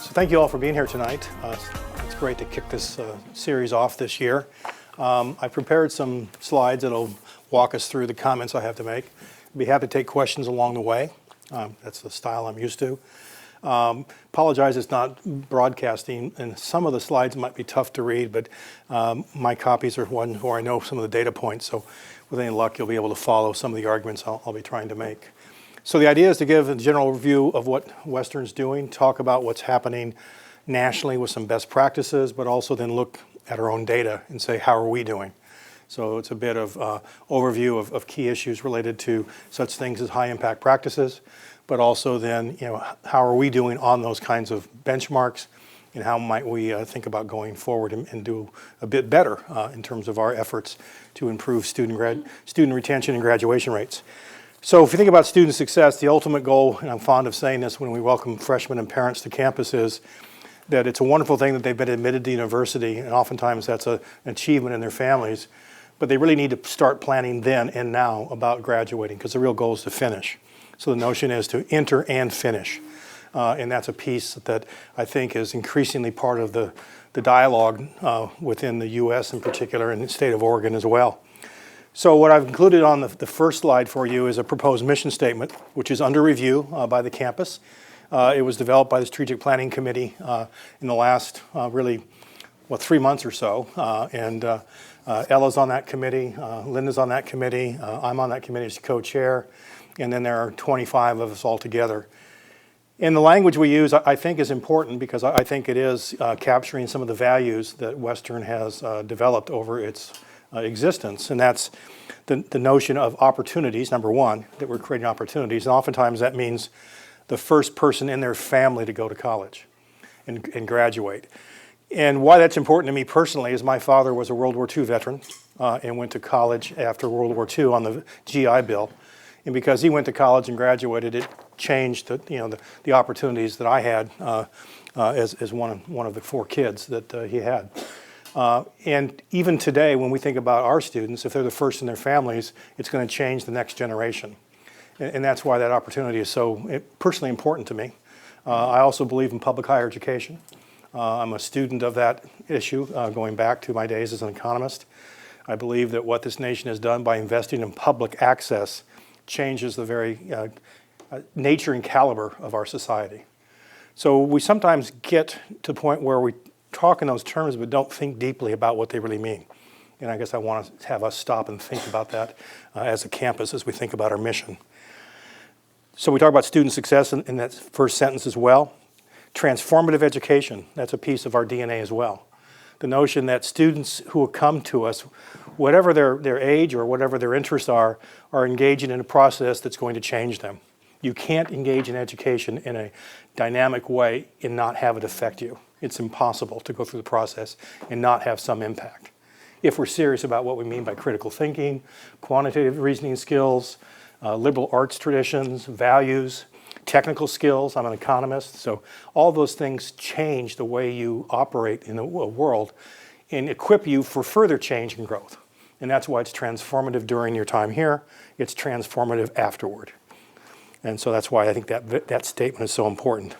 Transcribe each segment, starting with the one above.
So thank you all for being here tonight. It's great to kick this series off this year. I prepared some slides that'll walk us through the comments I have to make. I'd be happy to take questions along the way. That's the style I'm used to. Apologize it's not broadcasting, and some of the slides might be tough to read, but my copies are one where I know some of the data points, so with any luck you'll be able to follow some of the arguments I'll be trying to make. So the idea is to give a general review of what Western's doing, talk about what's happening nationally with some best practices, but also then look at our own data and say, how are we doing? So it's a bit of overview of key issues related to such things as high impact practices, but also then, how are we doing on those kinds of benchmarks, and how might we think about going forward and do a bit better in terms of our efforts to improve student retention and graduation rates. So if you think about student success, the ultimate goal, and I'm fond of saying this when we welcome freshmen and parents to campus, is that it's a wonderful thing that they've been admitted to university, and oftentimes that's an achievement in their families, but they really need to start planning then and now about graduating, because the real goal is to finish. So the notion is to enter and finish, and that's a piece that I think is increasingly part of the dialogue within the U.S. in particular, and the state of Oregon as well. So what I've included on the first slide for you is a proposed mission statement, which is under review by the campus. It was developed by the Strategic Planning Committee in the last 3 months or so. Ella's on that committee, Linda's on that committee, I'm on that committee as co-chair, and then there are 25 of us all together. And the language we use, I think, is important because I think it is capturing some of the values that Western has developed over its existence, and that's the notion of opportunities, number one, that we're creating opportunities, and oftentimes that means the first person in their family to go to college and graduate. And why that's important to me personally is my father was a World War II veteran and went to college after World War II on the GI Bill, and because he went to college and graduated, it changed the opportunities that I had as one of the 4 kids that he had. And even today, when we think about our students, if they're the first in their families, it's going to change the next generation. And that's why that opportunity is so personally important to me. I also believe in public higher education. I'm a student of that issue going back to my days as an economist. I believe that what this nation has done by investing in public access changes the very nature and caliber of our society. So we sometimes get to the point where we talk in those terms but don't think deeply about what they really mean. And I guess I want to have us stop and think about that as a campus as we think about our mission. So we talk about student success in that first sentence as well. Transformative education, that's a piece of our DNA as well. The notion that students who will come to us, whatever their age or whatever their interests are engaging in a process that's going to change them. You can't engage in education in a dynamic way and not have it affect you. It's impossible to go through the process and not have some impact. If we're serious about what we mean by critical thinking, quantitative reasoning skills, liberal arts traditions, values, technical skills. I'm an economist, so all those things change the way you operate in the world and equip you for further change and growth. And that's why it's transformative during your time here. It's transformative afterward. And so that's why I think that statement is so important.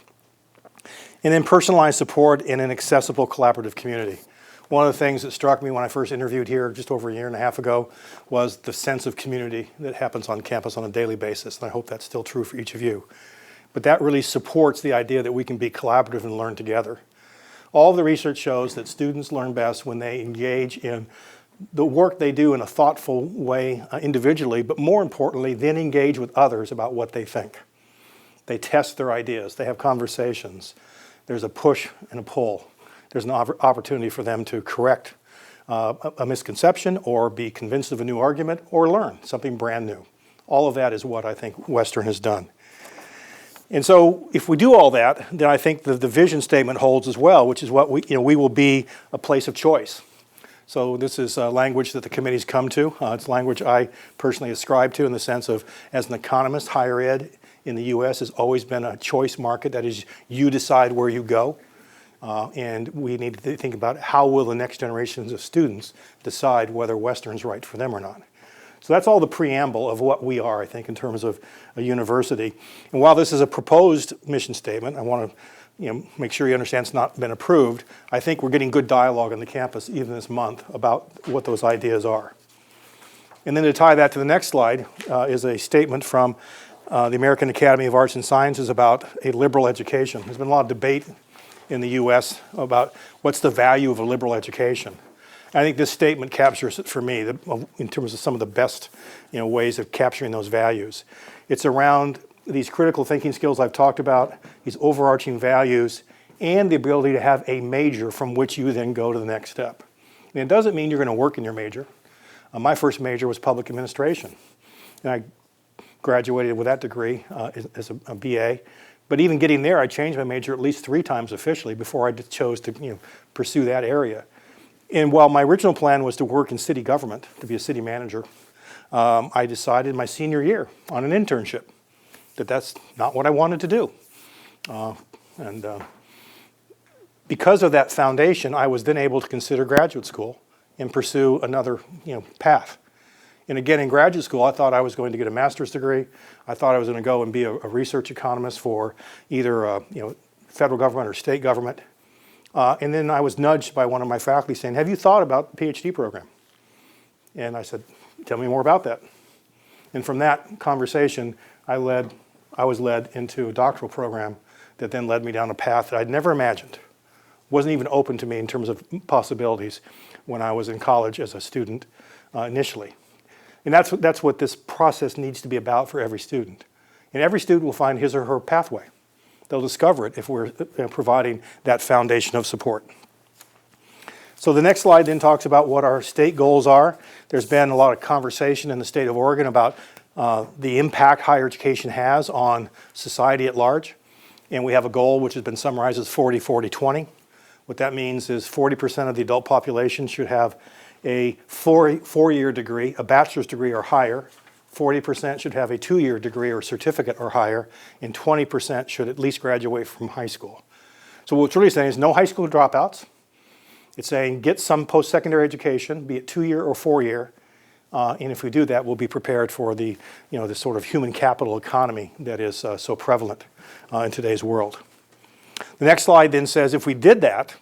And then personalized support in an accessible collaborative community. One of the things that struck me when I first interviewed here just over a year and a half ago was the sense of community that happens on campus on a daily basis, and I hope that's still true for each of you. But that really supports the idea that we can be collaborative and learn together. All of the research shows that students learn best when they engage in the work they do in a thoughtful way individually, but more importantly, then engage with others about what they think. They test their ideas, they have conversations. There's a push and a pull. There's an opportunity for them to correct a misconception or be convinced of a new argument or learn something brand new. All of that is what I think Western has done. And so if we do all that, then I think the vision statement holds as well, which is what we will be a place of choice. So this is language that the committee's come to. It's language I personally ascribe to in the sense of, as an economist, higher ed in the U.S. has always been a choice market. That is, you decide where you go. And we need to think about how will the next generations of students decide whether Western's right for them or not. So that's all the preamble of what we are, I think, in terms of a university. And while this is a proposed mission statement, I want to make sure you understand it's not been approved. I think we're getting good dialogue on the campus even this month about what those ideas are. And then to tie that to the next slide is a statement from the American Academy of Arts and Sciences about a liberal education. There's been a lot of debate in the U.S. about what's the value of a liberal education. I think this statement captures it for me in terms of some of the best ways of capturing those values. It's around these critical thinking skills I've talked about, these overarching values, and the ability to have a major from which you then go to the next step. And it doesn't mean you're going to work in your major. My first major was public administration, and I graduated with that degree as a BA. But even getting there, I changed my major at least 3 times officially before I chose to pursue that area. And while my original plan was to work in city government, to be a city manager, I decided my senior year on an internship that that's not what I wanted to do. Because of that foundation, I was then able to consider graduate school and pursue another path. And again, in graduate school, I thought I was going to get a master's degree. I thought I was going to go and be a research economist for either federal government or state government. And then I was nudged by one of my faculty saying, "Have you thought about the PhD program?" And I said, "Tell me more about that." And from that conversation, I was led into a doctoral program that then led me down a path that I'd never imagined. Wasn't even open to me in terms of possibilities when I was in college as a student initially. And that's what this process needs to be about for every student. And every student will find his or her pathway. They'll discover it if we're providing that foundation of support. So the next slide then talks about what our state goals are. There's been a lot of conversation in the state of Oregon about the impact higher education has on society at large. And we have a goal which has been summarized as 40-40-20. What that means is 40% of the adult population should have a four-year degree, a bachelor's degree or higher. 40% should have a 2-year degree or certificate or higher, and 20% should at least graduate from high school. So what it's really saying is no high school dropouts. It's saying get some post-secondary education, be it 2-year or 4-year, and if we do that, we'll be prepared for the sort of human capital economy that is so prevalent in today's world. The next slide then says if we did that,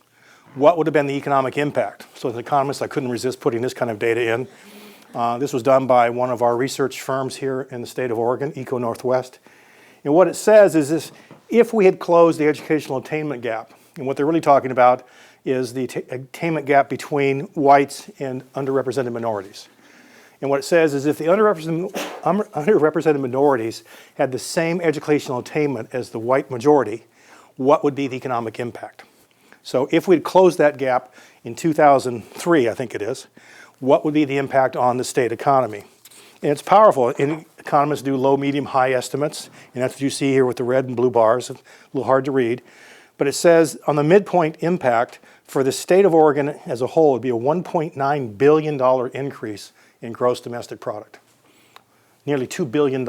what would have been the economic impact? So as an economist, I couldn't resist putting this kind of data in. This was done by one of our research firms here in the state of Oregon, Eco Northwest. And what it says is this: if we had closed the educational attainment gap, and what they're really talking about is the attainment gap between whites and underrepresented minorities. And what it says is if the underrepresented minorities had the same educational attainment as the white majority, what would be the economic impact? So if we'd closed that gap in 2003, I think it is, what would be the impact on the state economy? And it's powerful. And economists do low, medium, high estimates, and that's what you see here with the red and blue bars. A little hard to read. But it says on the midpoint impact for the state of Oregon as a whole, it would be a $1.9 billion increase in gross domestic product. Nearly $2 billion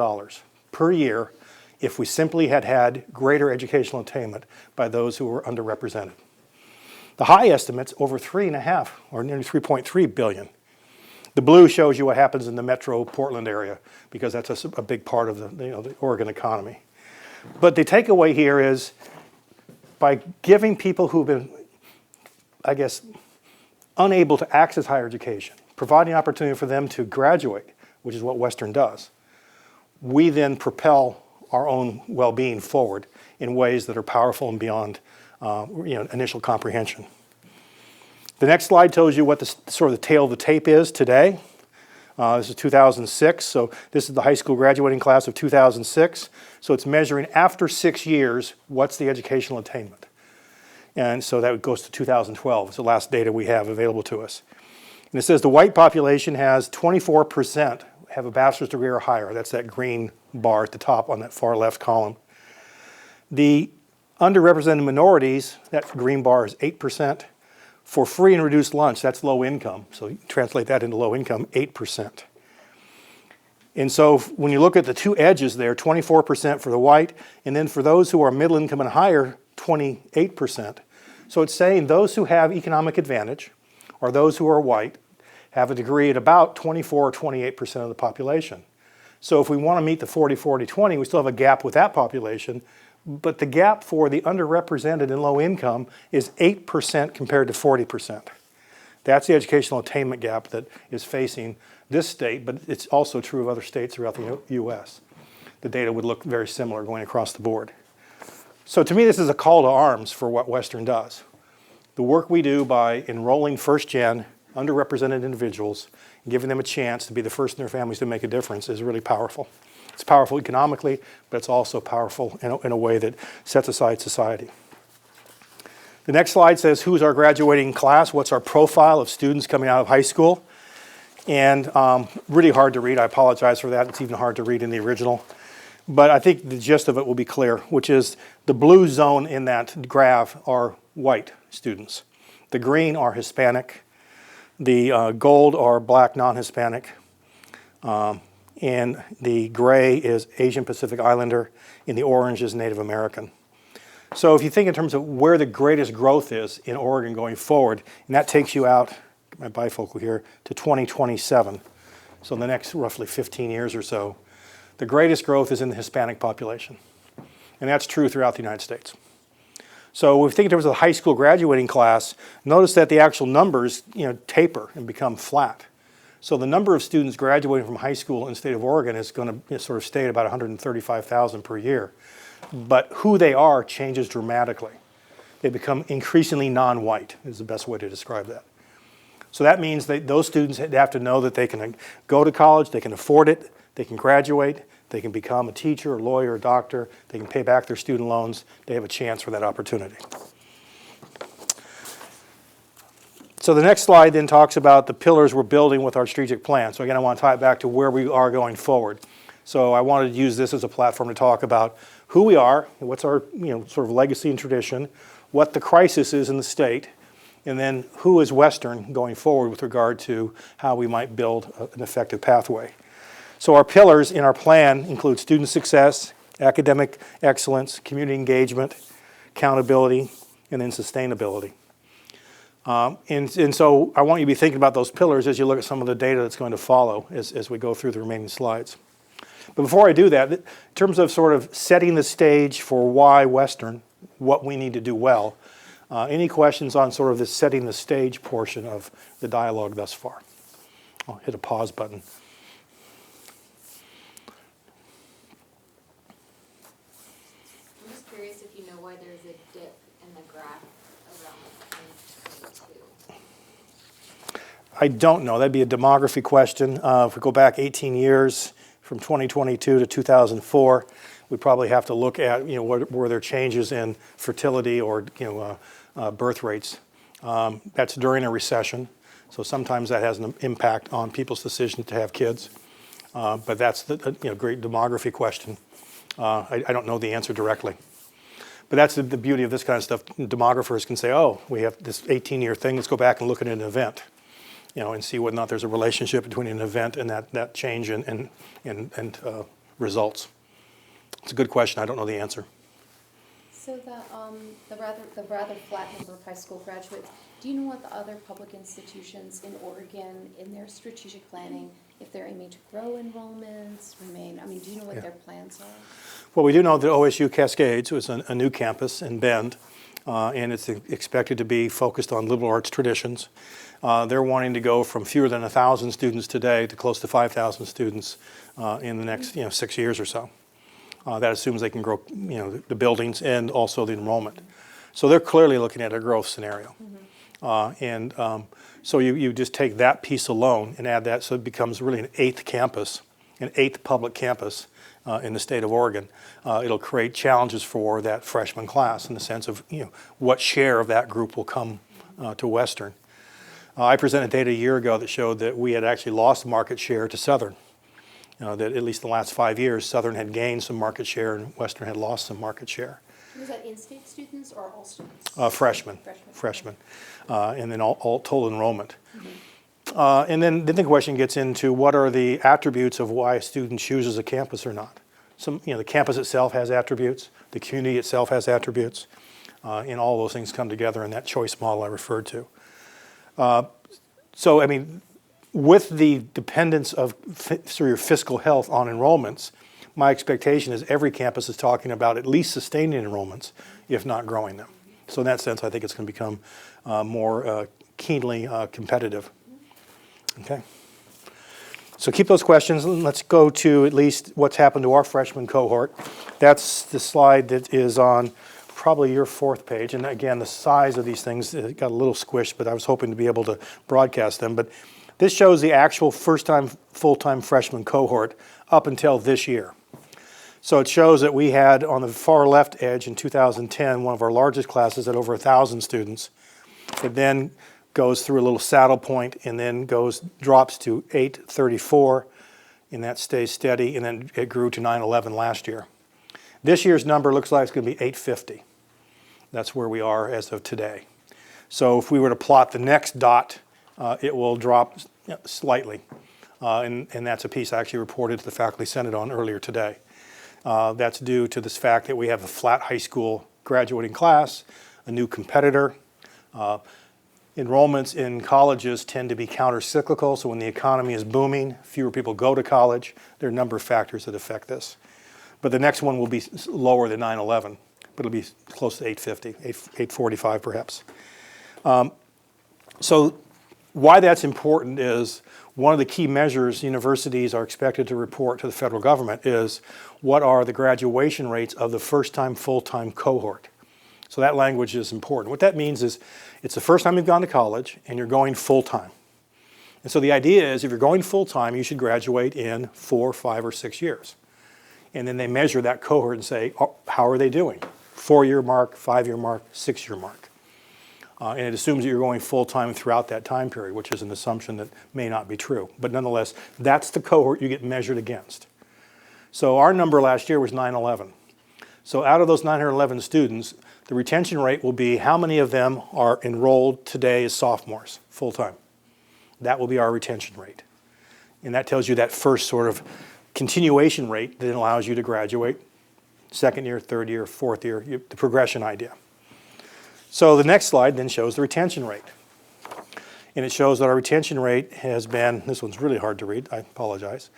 per year if we simply had greater educational attainment by those who were underrepresented. The high estimates over 3.5 or nearly 3.3 billion. The blue shows you what happens in the metro Portland area because that's a big part of the Oregon economy. But the takeaway here is by giving people who've been, I guess, unable to access higher education, providing opportunity for them to graduate, which is what Western does, we then propel our own well-being forward in ways that are powerful and beyond initial comprehension. The next slide tells you what the sort of the tail of the tape is today. This is 2006, so this is the high school graduating class of 2006. So it's measuring after 6 years, what's the educational attainment? And so that goes to 2012. It's the last data we have available to us. And it says the white population has 24% have a bachelor's degree or higher. That's that green bar at the top on that far left column. The underrepresented minorities, that green bar is 8%. For free and reduced lunch, that's low income. So you translate that into low income, 8%. And so when you look at the two edges there, 24% for the white, and then for those who are middle income and higher, 28%. So it's saying those who have economic advantage, or those who are white, have a degree at about 24 or 28% of the population. So if we want to meet the 40-40-20, we still have a gap with that population, but the gap for the underrepresented and low income is 8% compared to 40%. That's the educational attainment gap that is facing this state, but it's also true of other states throughout the U.S. The data would look very similar going across the board. So to me, this is a call to arms for what Western does. The work we do by enrolling first-gen, underrepresented individuals, and giving them a chance to be the first in their families to make a difference is really powerful. It's powerful economically, but it's also powerful in a way that sets aside society. The next slide says, who's our graduating class? What's our profile of students coming out of high school? And really hard to read. I apologize for that. It's even hard to read in the original. But I think the gist of it will be clear, which is the blue zone in that graph are white students. The green are Hispanic. The gold are black non-Hispanic. And the gray is Asian Pacific Islander, and the orange is Native American. So if you think in terms of where the greatest growth is in Oregon going forward, and that takes you out, my bifocal here, to 2027. So in the next roughly 15 years or so, the greatest growth is in the Hispanic population. And that's true throughout the United States. So if we think in terms of the high school graduating class, notice that the actual numbers taper and become flat. So the number of students graduating from high school in the state of Oregon is going to sort of stay at about 135,000 per year. But who they are changes dramatically. They become increasingly non-white is the best way to describe that. So that means that those students have to know that they can go to college, they can afford it, they can graduate, they can become a teacher, a lawyer, a doctor, they can pay back their student loans, they have a chance for that opportunity. So the next slide then talks about the pillars we're building with our strategic plan. So again, I want to tie it back to where we are going forward. So I wanted to use this as a platform to talk about who we are, what's our sort of legacy and tradition, what the crisis is in the state, and then who is Western going forward with regard to how we might build an effective pathway. So our pillars in our plan include student success, academic excellence, community engagement, accountability, and then sustainability. And so I want you to be thinking about those pillars as you look at some of the data that's going to follow as we go through the remaining slides. But before I do that, in terms of sort of setting the stage for why Western, what we need to do well, any questions on sort of the setting the stage portion of the dialogue thus far? I'll hit a pause button. I'm just curious if you know why there's a dip in the graph around 2022. I don't know. That'd be a demography question. If we go back 18 years from 2022 to 2004, we probably have to look at were there changes in fertility or birth rates. That's during a recession, so sometimes that has an impact on people's decision to have kids. But that's the great demography question. I don't know the answer directly. But that's the beauty of this kind of stuff. Demographers can say, oh, we have this 18-year thing, let's go back and look at an event, and see whether or not there's a relationship between an event and that change in results. It's a good question. I don't know the answer. So the rather flat number of high school graduates, do you know what the other public institutions in Oregon, in their strategic planning, if they're aiming to grow enrollments, do you know what their plans are? Well, we do know that OSU Cascades was a new campus in Bend, and it's expected to be focused on liberal arts traditions. They're wanting to go from fewer than 1,000 students today to close to 5,000 students in the next 6 years or so. That assumes they can grow the buildings and also the enrollment. So they're clearly looking at a growth scenario. Mm-hmm. So you just take that piece alone and add that, so it becomes really an eighth public campus in the state of Oregon. It'll create challenges for that freshman class in the sense of what share of that group will come to Western. I presented data a year ago that showed that we had actually lost market share to Southern. That at least the last 5 years, Southern had gained some market share and Western had lost some market share. Was that in-state students or all students? Freshmen. And then all total enrollment. Mm-hmm. And then the question gets into what are the attributes of why a student chooses a campus or not. The campus itself has attributes, the community itself has attributes, and all those things come together in that choice model I referred to. With the dependence of your fiscal health on enrollments, my expectation is every campus is talking about at least sustaining enrollments, if not growing them. So in that sense, I think it's going to become more keenly competitive. Okay. So keep those questions, and let's go to at least what's happened to our freshman cohort. That's the slide that is on probably your 4th page. And again, the size of these things got a little squished, but I was hoping to be able to broadcast them. But this shows the actual first-time, full-time freshman cohort up until this year. So it shows that we had on the far left edge in 2010, one of our largest classes at over 1,000 students. It then goes through a little saddle point and then drops to 834, and that stays steady, and then it grew to 911 last year. This year's number looks like it's going to be 850. That's where we are as of today. So if we were to plot the next dot, it will drop slightly, and that's a piece I actually reported to the Faculty Senate on earlier today. That's due to this fact that we have a flat high school graduating class, a new competitor. Enrollments in colleges tend to be counter-cyclical, so when the economy is booming, fewer people go to college. There are a number of factors that affect this. But the next one will be lower than 911, but it'll be close to 850, 845 perhaps. So why that's important is one of the key measures universities are expected to report to the federal government is what are the graduation rates of the first-time full-time cohort. So that language is important. What that means is it's the first time you've gone to college and you're going full-time. And so the idea is if you're going full-time, you should graduate in 4, 5, or 6 years. And then they measure that cohort and say, oh, how are they doing? 4-year mark, 5-year mark, 6-year mark. And it assumes that you're going full-time throughout that time period, which is an assumption that may not be true. But nonetheless, that's the cohort you get measured against. So our number last year was 911. So out of those 911 students, the retention rate will be how many of them are enrolled today as sophomores, full-time. That will be our retention rate. And that tells you that first sort of continuation rate that allows you to graduate, 2nd year, 3rd year, 4th year, the progression idea. So the next slide then shows the retention rate. And it shows that our retention rate has been, this one's really hard to read, I apologize.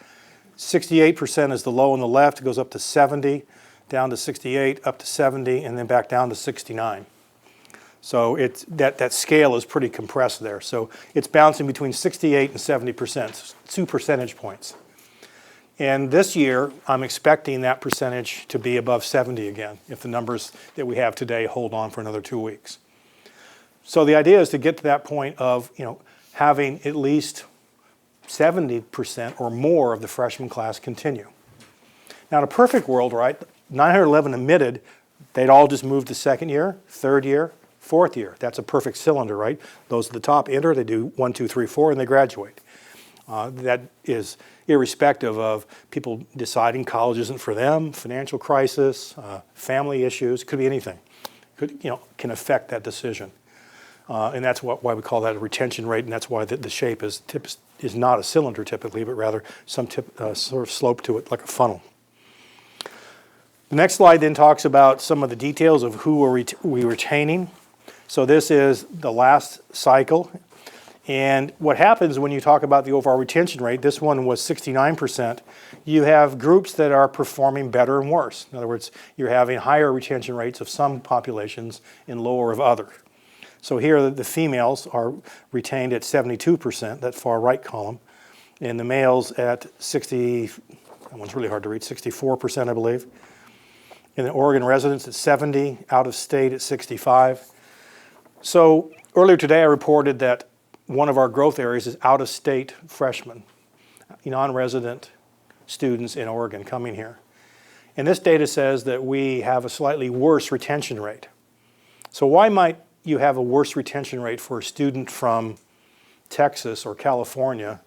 68% is the low on the left, it goes up to 70, down to 68, up to 70, and then back down to 69. So that scale is pretty compressed there. So it's bouncing between 68 and 70%, 2 percentage points. And this year, I'm expecting that percentage to be above 70 again, if the numbers that we have today hold on for another 2 weeks. So the idea is to get to that point of, having at least 70% or more of the freshman class continue. Now, in a perfect world, right, 911 admitted, they'd all just move to 2nd year, 3rd year, 4th year. That's a perfect cylinder, right? Those at the top enter, they do 1, 2, 3, 4, and they graduate. That is irrespective of people deciding college isn't for them, financial crisis, family issues, could be anything. Can affect that decision. And that's why we call that a retention rate, and that's why the shape is not a cylinder typically, but rather some sort of slope to it like a funnel. The next slide then talks about some of the details of who we're retaining. So this is the last cycle. And what happens when you talk about the overall retention rate, this one was 69%, you have groups that are performing better and worse. In other words, you're having higher retention rates of some populations and lower of others. So here the females are retained at 72%, that far right column, and the males at 60, that one's really hard to read, 64%, I believe. And the Oregon residents at 70, out of state at 65. So earlier today I reported that one of our growth areas is out-of-state freshmen, non-resident students in Oregon coming here. And this data says that we have a slightly worse retention rate. So why might you have a worse retention rate for a student from Texas or California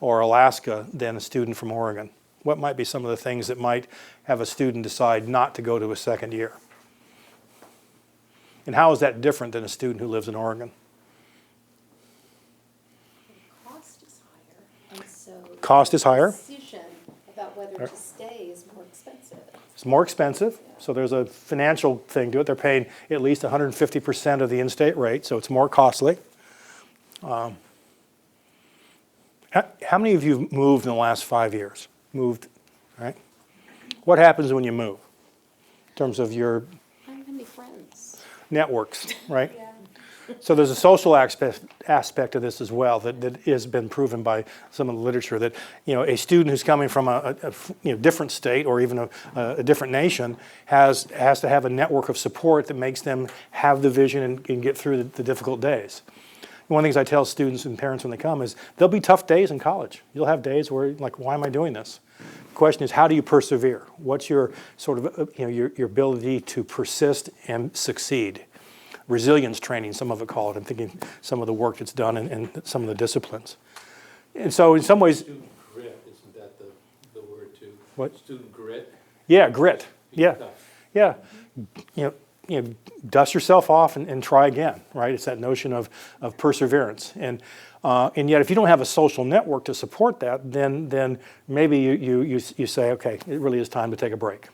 or Alaska than a student from Oregon? What might be some of the things that might have a student decide not to go to a 2nd year? And how is that different than a student who lives in Oregon? Cost is higher. The decision about whether to stay is more expensive. It's more expensive, so there's a financial thing to it. They're paying at least 150% of the in-state rate, so it's more costly. How many of you have moved in the last 5 years? Moved, right? What happens when you move in terms of your I don't have any friends. networks, right? So there's a social aspect of this as well that has been proven by some of the literature that, a student who's coming from a different state or even a different nation has to have a network of support that makes them have the vision and get through the difficult days. One of the things I tell students and parents when they come is there'll be tough days in college. You'll have days where you're like, why am I doing this? The question is, how do you persevere? What's your sort of, your ability to persist and succeed? Resilience training, some of it call it. I'm thinking some of the work that's done in some of the disciplines. And so in some ways, Student grit, isn't that the word too? What? Student grit. yeah, grit. Yeah, Tough. yeah. Dust yourself off and try again, right? It's that notion of perseverance. And yet if you don't have a social network to support that, then maybe you say, okay, it really is time to take a break.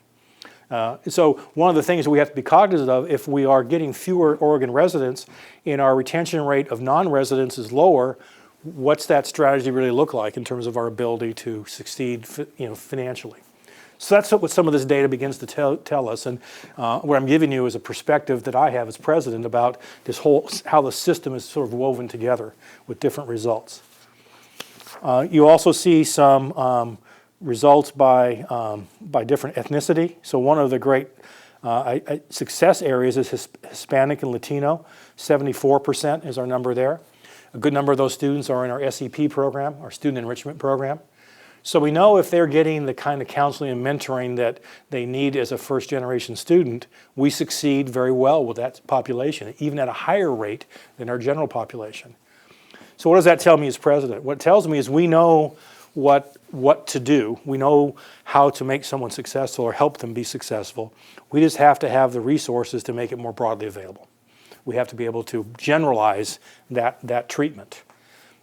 So one of the things we have to be cognizant of, if we are getting fewer Oregon residents and our retention rate of non-residents is lower, what's that strategy really look like in terms of our ability to succeed financially? So that's what some of this data begins to tell us, and what I'm giving you is a perspective that I have as president about this how the system is sort of woven together with different results. You also see some results by different ethnicity. So one of the great success areas is Hispanic and Latino. 74% is our number there. A good number of those students are in our SEP program, our Student Enrichment Program. So we know if they're getting the kind of counseling and mentoring that they need as a first-generation student, we succeed very well with that population, even at a higher rate than our general population. So what does that tell me as president? What it tells me is we know what to do. We know how to make someone successful or help them be successful. We just have to have the resources to make it more broadly available. We have to be able to generalize that treatment.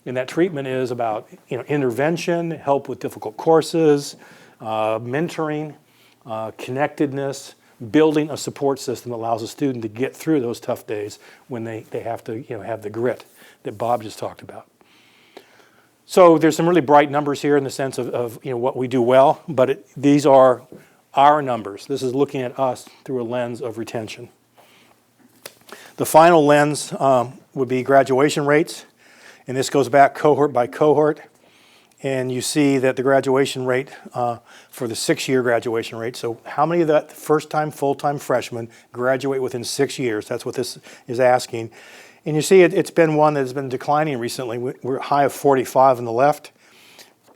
And that treatment is about intervention, help with difficult courses, mentoring, connectedness, building a support system that allows a student to get through those tough days when they have to have the grit that Bob just talked about. So there's some really bright numbers here in the sense of what we do well, but these are our numbers. This is looking at us through a lens of retention. The final lens would be graduation rates. And this goes back cohort by cohort. And you see that the graduation rate for the 6-year graduation rate, so how many of that first-time, full-time freshmen graduate within 6 years? That's what this is asking. And you see it's been one that has been declining recently. We're a high of 45 on the left,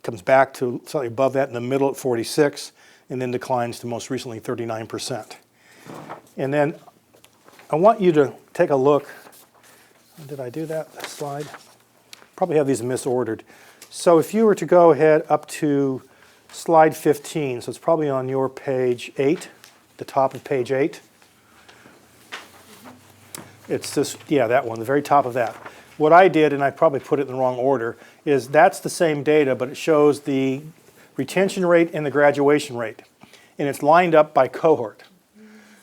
comes back to slightly above that in the middle at 46, and then declines to most recently 39%. And then I want you to take a look. Did I do that slide? Probably have these misordered. So if you were to go ahead up to slide 15, so it's probably on your page 8, the top of page 8. It's this, that one, the very top of that. What I did, and I probably put it in the wrong order, is that's the same data, but it shows the retention rate and the graduation rate. And it's lined up by cohort.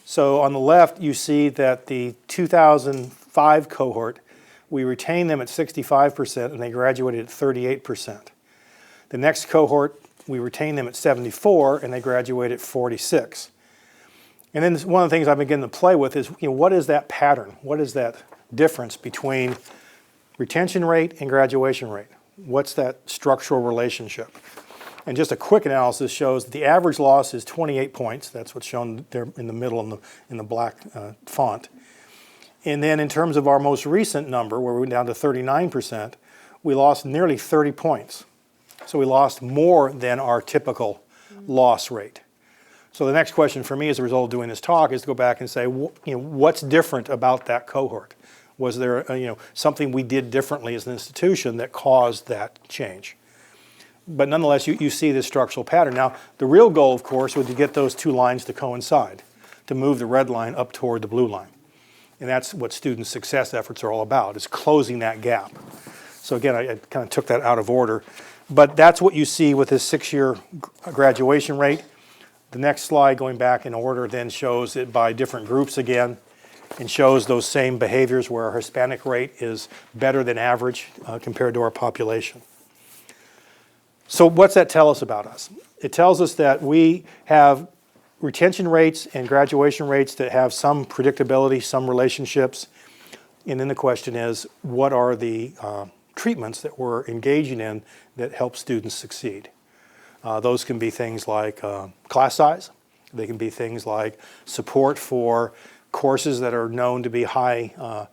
So on the left, you see that the 2005 cohort, we retained them at 65% and they graduated at 38%. The next cohort, we retained them at 74 and they graduated at 46. And then one of the things I've been beginning to play with is, what is that pattern? What is that difference between retention rate and graduation rate? What's that structural relationship? And just a quick analysis shows that the average loss is 28 points. That's what's shown there in the middle in the black font. And then in terms of our most recent number, where we went down to 39%, we lost nearly 30 points. So we lost more than our typical loss rate. So the next question for me as a result of doing this talk is to go back and say, what's different about that cohort? Was there something we did differently as an institution that caused that change? But nonetheless, you see this structural pattern. Now, the real goal, of course, was to get those two lines to coincide, to move the red line up toward the blue line. And that's what student success efforts are all about, is closing that gap. So again, I kind of took that out of order. But that's what you see with this 6-year graduation rate. The next slide, going back in order, then shows it by different groups again and shows those same behaviors where our Hispanic rate is better than average compared to our population. So what's that tell us about us? It tells us that we have retention rates and graduation rates that have some predictability, some relationships. And then the question is, what are the treatments that we're engaging in that help students succeed? Those can be things like class size. They can be things like support for courses that are known to be high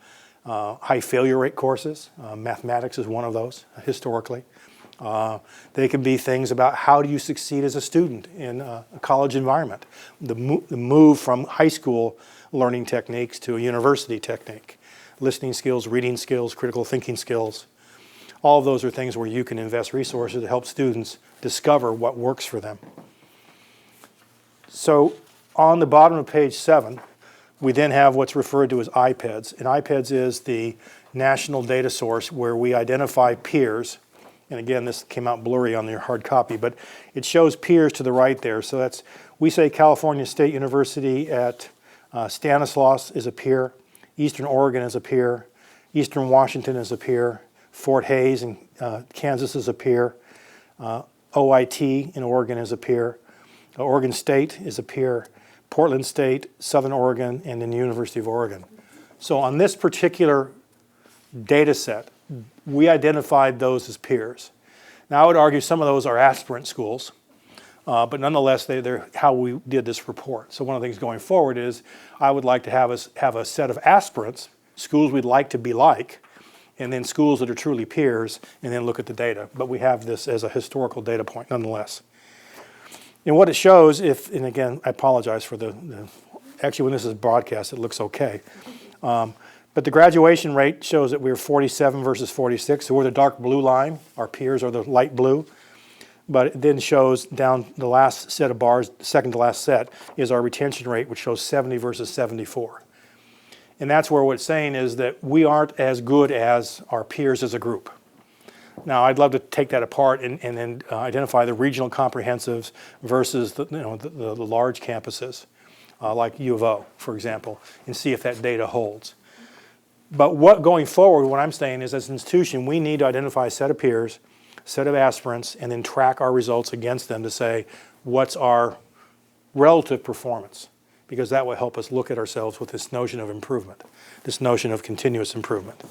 failure rate courses. Mathematics is one of those historically. They can be things about how do you succeed as a student in a college environment. The move from high school learning techniques to a university technique. Listening skills, reading skills, critical thinking skills. All of those are things where you can invest resources to help students discover what works for them. So on the bottom of page 7, we then have what's referred to as IPEDS. And IPEDS is the national data source where we identify peers. And again, this came out blurry on your hard copy, but it shows peers to the right there. So that's, we say California State University at Stanislaus is a peer. Eastern Oregon is a peer. Eastern Washington is a peer. Fort Hays in Kansas is a peer. OIT in Oregon is a peer. Oregon State is a peer. Portland State, Southern Oregon, and then the University of Oregon. So on this particular data set, we identified those as peers. Now I would argue some of those are aspirant schools, but nonetheless they're how we did this report. So one of the things going forward is I would like to have us have a set of aspirants, schools we'd like to be like, and then schools that are truly peers, and then look at the data. But we have this as a historical data point nonetheless. And what it shows, and again, I apologize for actually when this is broadcast, it looks okay. But the graduation rate shows that we're 47 versus 46. So we're the dark blue line. Our peers are the light blue. But it then shows down the last set of bars, second to last set, is our retention rate, which shows 70 versus 74. And that's where what it's saying is that we aren't as good as our peers as a group. Now, I'd love to take that apart and then identify the regional comprehensives versus the large campuses, like U of O, for example, and see if that data holds. But going forward, what I'm saying is as an institution, we need to identify a set of peers, set of aspirants, and then track our results against them to say, what's our relative performance? Because that will help us look at ourselves with this notion of improvement, this notion of continuous improvement.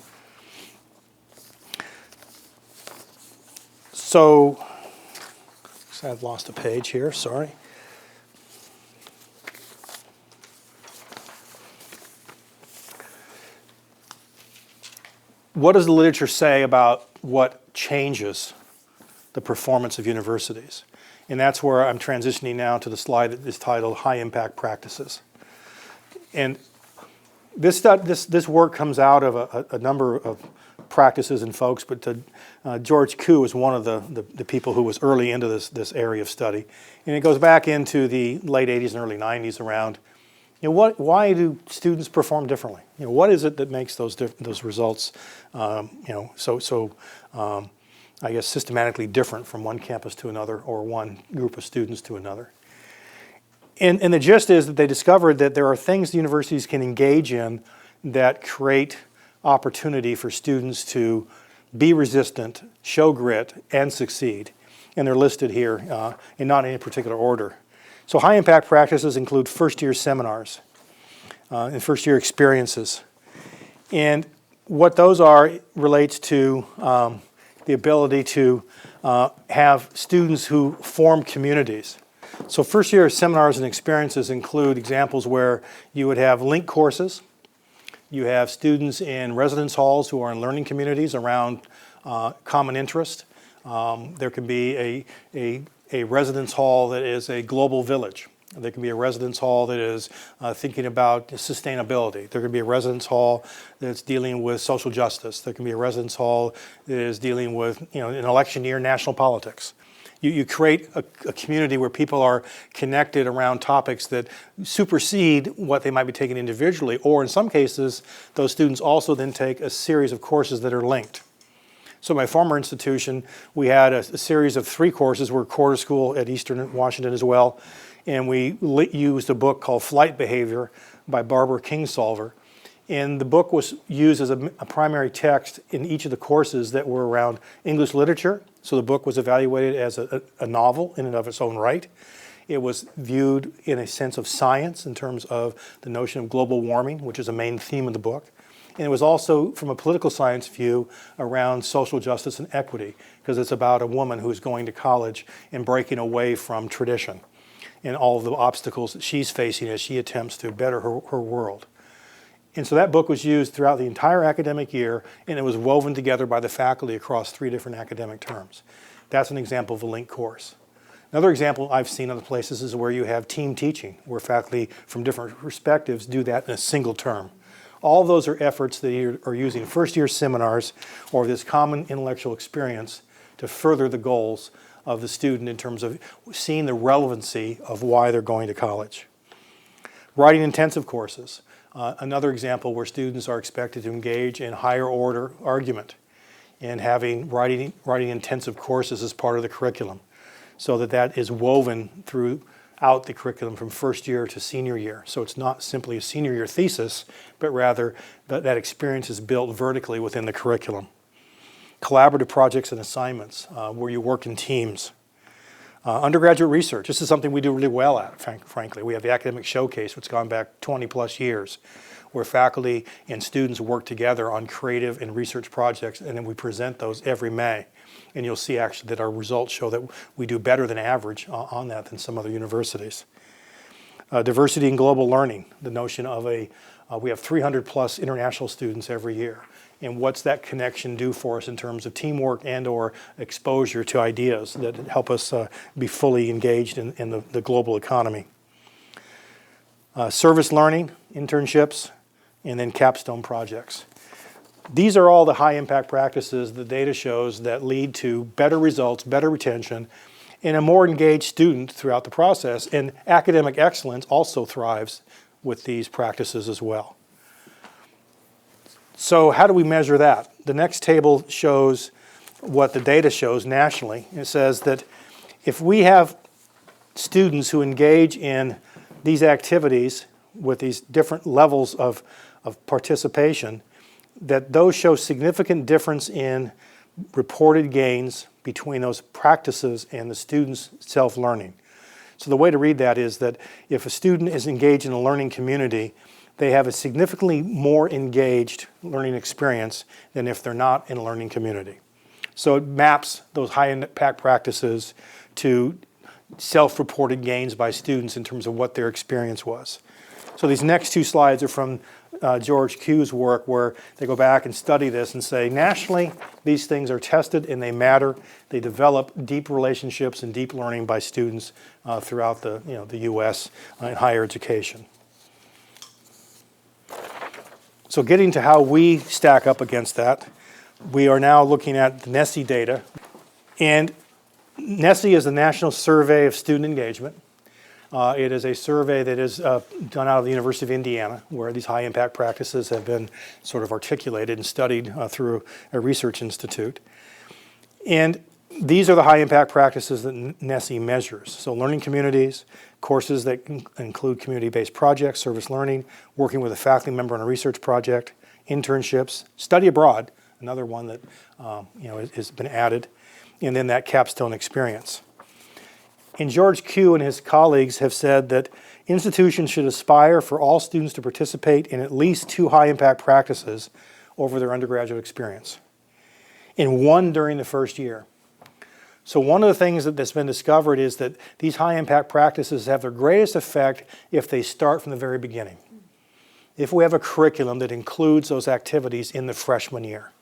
So I've lost a page here, sorry. What does the literature say about what changes the performance of universities? And that's where I'm transitioning now to the slide that is titled High Impact Practices. And this work comes out of a number of practices and folks, but George Koo is one of the people who was early into this area of study. And it goes back into the late 80s and early 90s around, why do students perform differently? What is it that makes those results, I guess systematically different from one campus to another or one group of students to another? And the gist is that they discovered that there are things the universities can engage in that create opportunity for students to be resistant, show grit, and succeed. And they're listed here and not in any particular order. So high impact practices include first year seminars and first year experiences. And what those are relates to the ability to have students who form communities. So first year seminars and experiences include examples where you would have linked courses. You have students in residence halls who are in learning communities around common interest. There can be a residence hall that is a global village. There can be a residence hall that is thinking about sustainability. There can be a residence hall that's dealing with social justice. There can be a residence hall that is dealing with, an election year, national politics. You create a community where people are connected around topics that supersede what they might be taking individually, or in some cases, those students also then take a series of courses that are linked. So my former institution, we had a series of 3 courses. We're a quarter school at Eastern Washington as well, and we used a book called Flight Behavior by Barbara Kingsolver. And the book was used as a primary text in each of the courses that were around English literature. So the book was evaluated as a novel in and of its own right. It was viewed in a sense of science in terms of the notion of global warming, which is a main theme of the book. And it was also from a political science view around social justice and equity, because it's about a woman who's going to college and breaking away from tradition and all of the obstacles that she's facing as she attempts to better her world. And so that book was used throughout the entire academic year, and it was woven together by the faculty across 3 different academic terms. That's an example of a linked course. Another example I've seen other places is where you have team teaching, where faculty from different perspectives do that in a single term. All of those are efforts that are using first-year seminars or this common intellectual experience to further the goals of the student in terms of seeing the relevancy of why they're going to college. Writing intensive courses. Another example where students are expected to engage in higher order argument and having writing intensive courses as part of the curriculum, so that is woven throughout the curriculum from first year to senior year. So it's not simply a senior year thesis, but rather that experience is built vertically within the curriculum. Collaborative projects and assignments where you work in teams. Undergraduate research, this is something we do really well at, frankly. We have the Academic Showcase, which has gone back 20 plus years, where faculty and students work together on creative and research projects, and then we present those every May. And you'll see actually that our results show that we do better than average on that than some other universities. Diversity and global learning, the notion of we have 300 plus international students every year. And what's that connection do for us in terms of teamwork and or exposure to ideas that help us be fully engaged in the global economy. Service learning, internships, and then capstone projects. These are all the high impact practices the data shows that lead to better results, better retention, and a more engaged student throughout the process. And academic excellence also thrives with these practices as well. So how do we measure that? The next table shows what the data shows nationally. It says that if we have students who engage in these activities with these different levels of participation, that those show significant difference in reported gains between those practices and the student's self-learning. So the way to read that is that if a student is engaged in a learning community, they have a significantly more engaged learning experience than if they're not in a learning community. So it maps those high impact practices to self-reported gains by students in terms of what their experience was. So these next 2 slides are from George Ku's work, where they go back and study this and say nationally these things are tested and they matter. They develop deep relationships and deep learning by students throughout the U.S. In higher education. So getting to how we stack up against that, we are now looking at the NSSE data. And NSSE is the National Survey of Student Engagement. It is a survey that is done out of the University of Indiana, where these high impact practices have been sort of articulated and studied through a research institute. And these are the high impact practices that NSSE measures. So learning communities, courses that include community-based projects, service learning, working with a faculty member on a research project, internships, study abroad, another one that has been added, and then that capstone experience. And George Ku and his colleagues have said that institutions should aspire for all students to participate in at least 2 high impact practices over their undergraduate experience, and 1 during the first year. So one of the things that's been discovered is that these high impact practices have their greatest effect if they start from the very beginning. If we have a curriculum that includes those activities in the freshman year.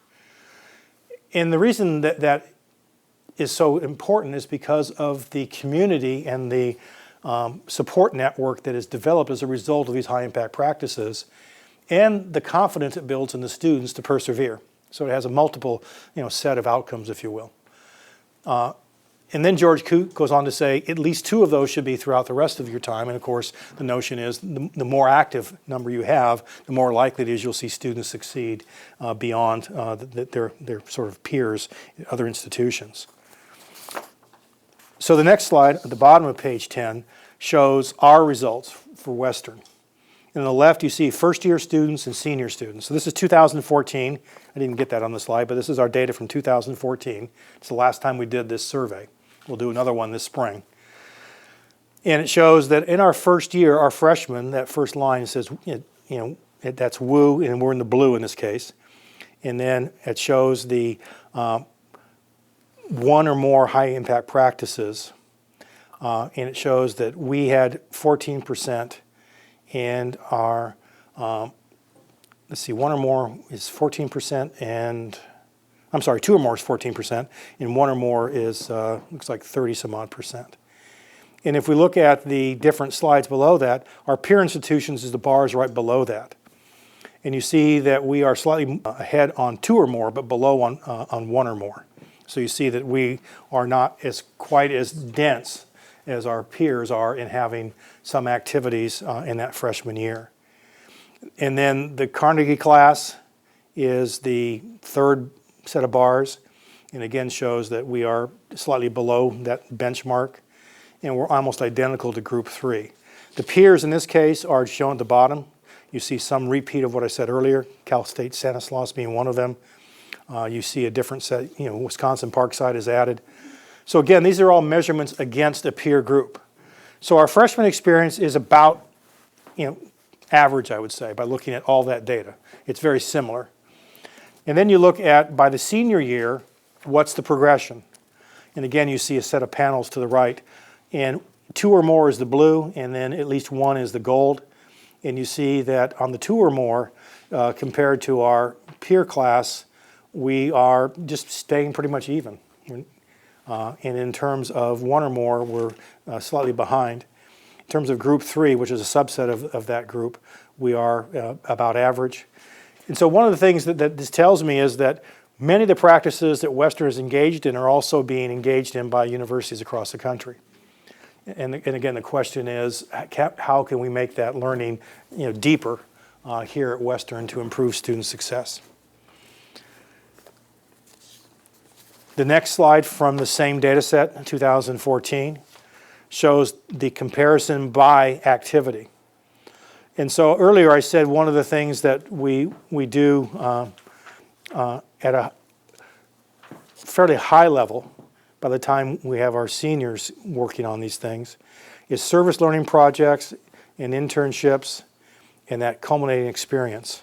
And the reason that is so important is because of the community and the support network that is developed as a result of these high impact practices, and the confidence it builds in the students to persevere. So it has a multiple set of outcomes, if you will. And then George Ku goes on to say at least 2 of those should be throughout the rest of your time. And of course, the notion is the more active number you have, the more likely it is you'll see students succeed beyond their sort of peers at other institutions. So the next slide at the bottom of page 10 shows our results for Western. And on the left, you see first-year students and senior students. So this is 2014. I didn't get that on the slide, but this is our data from 2014. It's the last time we did this survey. We'll do another one this spring. And it shows that in our first year, our freshmen, that first line says, that's Wu, and we're in the blue in this case. And then it shows the one or more high impact practices. And it shows that we had 14% and our, let's see, one or more is 14% and, I'm sorry, two or more is 14% and one or more is, looks like 30 some odd percent. And if we look at the different slides below that, our peer institutions is the bars right below that. And you see that we are slightly ahead on two or more, but below on one or more. So you see that we are not quite as dense as our peers are in having some activities in that freshman year. And then the Carnegie class is the third set of bars, and again shows that we are slightly below that benchmark, and we're almost identical to group 3. The peers in this case are shown at the bottom. You see some repeat of what I said earlier, Cal State Stanislaus being one of them. You see a different set, Wisconsin Parkside is added. So again, these are all measurements against a peer group. So our freshman experience is about, average, I would say, by looking at all that data. It's very similar. And then you look at, by the senior year, what's the progression? And again, you see a set of panels to the right. And two or more is the blue, and then at least one is the gold. And you see that on the two or more, compared to our peer class, we are just staying pretty much even. And in terms of one or more, we're slightly behind. In terms of group 3, which is a subset of that group, we are about average. And so one of the things that this tells me is that many of the practices that Western is engaged in are also being engaged in by universities across the country. And again, the question is, how can we make that learning deeper here at Western to improve student success? The next slide from the same data set, 2014, shows the comparison by activity. And so earlier I said one of the things that we do at a fairly high level by the time we have our seniors working on these things is service learning projects and internships and that culminating experience.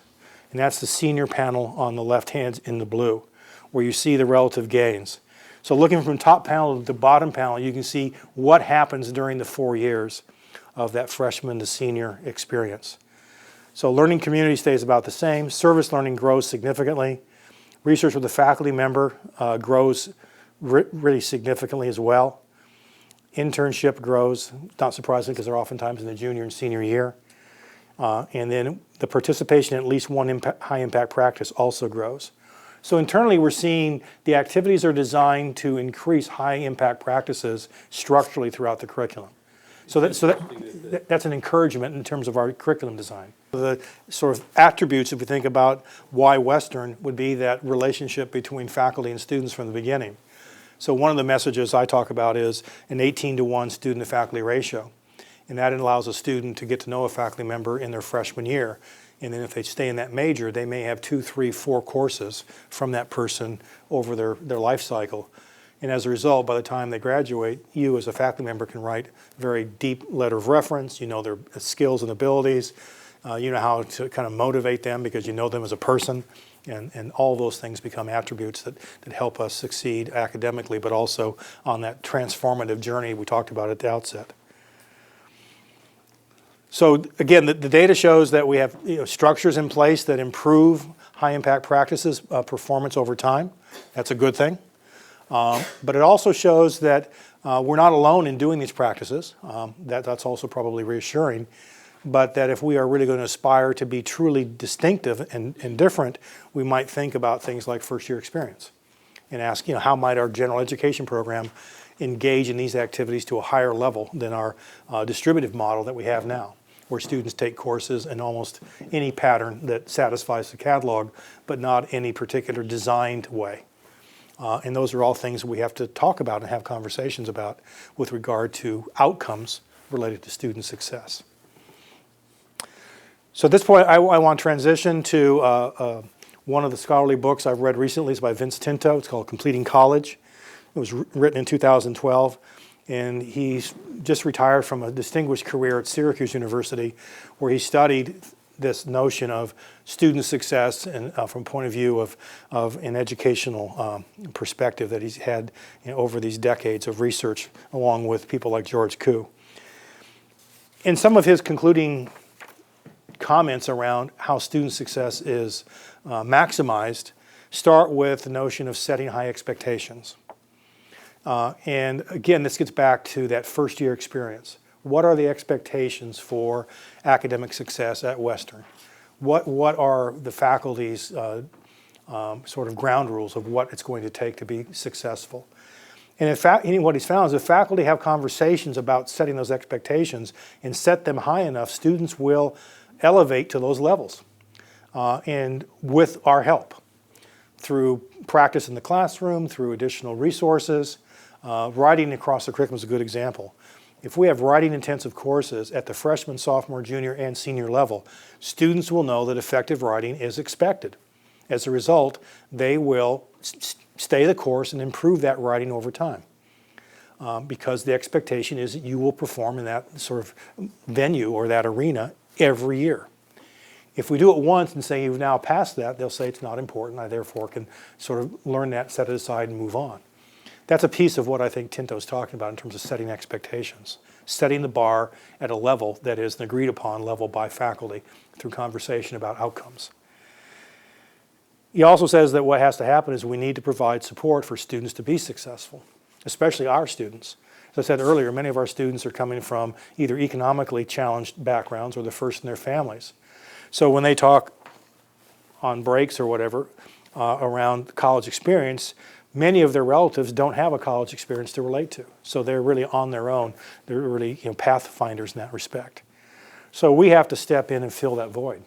And that's the senior panel on the left hand in the blue, where you see the relative gains. So looking from top panel to the bottom panel, you can see what happens during the 4 years of that freshman to senior experience. So learning community stays about the same. Service learning grows significantly. Research with a faculty member grows really significantly as well. Internship grows, not surprisingly, because they're oftentimes in the junior and senior year. And then the participation in at least one high impact practice also grows. So internally, we're seeing the activities are designed to increase high impact practices structurally throughout the curriculum. So that's an encouragement in terms of our curriculum design. The sort of attributes, if we think about why Western, would be that relationship between faculty and students from the beginning. So one of the messages I talk about is an 18-to-1 student to faculty ratio. And that allows a student to get to know a faculty member in their freshman year. And then if they stay in that major, they may have 2, 3, 4 courses from that person over their life cycle. And as a result, by the time they graduate, you as a faculty member can write a very deep letter of reference. You know their skills and abilities. You know how to kind of motivate them because you know them as a person. And all those things become attributes that help us succeed academically, but also on that transformative journey we talked about at the outset. So again, the data shows that we have structures in place that improve high impact practices performance over time. That's a good thing. But it also shows that we're not alone in doing these practices. That's also probably reassuring. But that if we are really going to aspire to be truly distinctive and different, we might think about things like first year experience and ask, how might our general education program engage in these activities to a higher level than our distributive model that we have now, where students take courses in almost any pattern that satisfies the catalog, but not any particular designed way. And those are all things we have to talk about and have conversations about with regard to outcomes related to student success. So at this point, I want to transition to one of the scholarly books I've read recently. It's by Vince Tinto. It's called Completing College. It was written in 2012. And he's just retired from a distinguished career at Syracuse University, where he studied this notion of student success and from a point of view of an educational perspective that he's had over these decades of research, along with people like George Koo. In some of his concluding comments around how student success is maximized, start with the notion of setting high expectations. And again, this gets back to that first year experience. What are the expectations for academic success at Western? What are the faculty's sort of ground rules of what it's going to take to be successful? And in fact, what he's found is if faculty have conversations about setting those expectations and set them high enough, students will elevate to those levels. And with our help, through practice in the classroom, through additional resources, writing across the curriculum is a good example. If we have writing-intensive courses at the freshman, sophomore, junior, and senior level, students will know that effective writing is expected. As a result, they will stay the course and improve that writing over time, because the expectation is that you will perform in that sort of venue or that arena every year. If we do it once and say you've now passed that, they'll say it's not important. I therefore can sort of learn that, set it aside, and move on. That's a piece of what I think Tinto's talking about in terms of setting expectations, setting the bar at a level that is an agreed upon level by faculty through conversation about outcomes. He also says that what has to happen is we need to provide support for students to be successful, especially our students. As I said earlier, many of our students are coming from either economically challenged backgrounds or the first in their families. So when they talk on breaks or whatever around college experience, many of their relatives don't have a college experience to relate to. So they're really on their own. They're really pathfinders in that respect. So we have to step in and fill that void